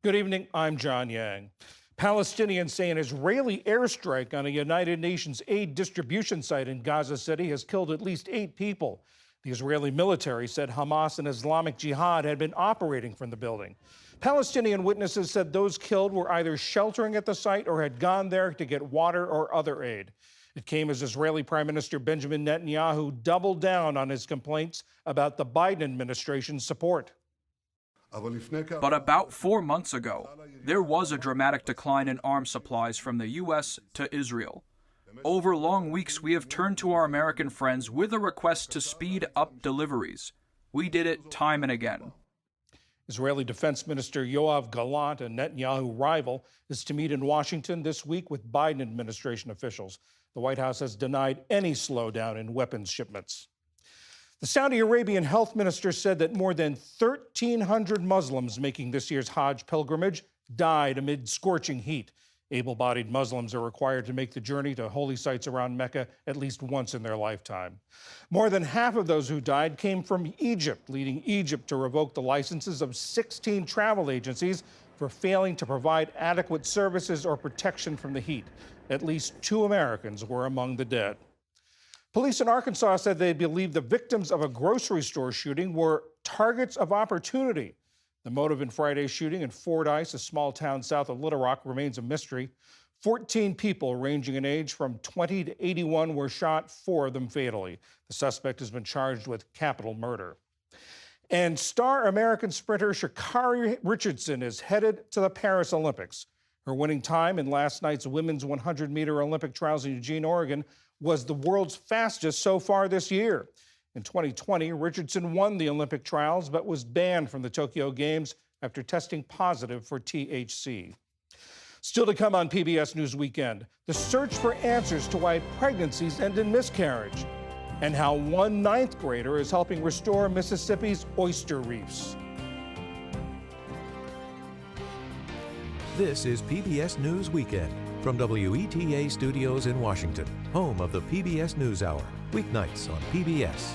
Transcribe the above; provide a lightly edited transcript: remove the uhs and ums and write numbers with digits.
Good evening, I'm John Yang. Palestinians say an Israeli airstrike on a United Nations aid distribution site in Gaza City has killed at least 8 people. The Israeli military said Hamas and Islamic Jihad had been operating from the building. Palestinian witnesses said those killed were either sheltering at the site or had gone there to get water or other aid. It came as Israeli Prime Minister Benjamin Netanyahu doubled down on his complaints about the Biden administration's support. But about 4 months ago, there was a dramatic decline in arms supplies from the U.S. to Israel. Over long weeks, we have turned to our American friends with a request to speed up deliveries. We did it time and again. Israeli Defense Minister Yoav Gallant, a Netanyahu rival, is to meet in Washington this week with Biden administration officials. The White House has denied any slowdown in weapons shipments. The Saudi Arabian health minister said that more than 1,300 Muslims making this year's Hajj pilgrimage died amid scorching heat. Able-bodied Muslims are required to make the journey to holy sites around Mecca at least once in their lifetime. More than half of those who died came from Egypt, leading Egypt to revoke the licenses of 16 travel agencies for failing to provide adequate services or protection from the heat. At least 2 Americans were among the dead. Police in Arkansas said they believe the victims of a grocery store shooting were targets of opportunity. The motive in Friday's shooting in Fordyce, a small town south of Little Rock, remains a mystery. 14 people ranging in age from 20 to 81 were shot, 4 of them fatally. The suspect has been charged with capital murder. And star American sprinter Sha'Carri Richardson is headed to the Paris Olympics. Her winning time in last night's women's 100-meter Olympic trials in Eugene, Oregon, was the world's fastest so far this year. In 2020, Richardson won the Olympic trials but was banned from the Tokyo Games after testing positive for THC. Still to come on PBS News Weekend, the search for answers to why pregnancies end in miscarriage, and how one 9th grader is helping restore Mississippi's oyster reefs. This is PBS News Weekend from WETA Studios in Washington, home of the PBS NewsHour, weeknights on PBS.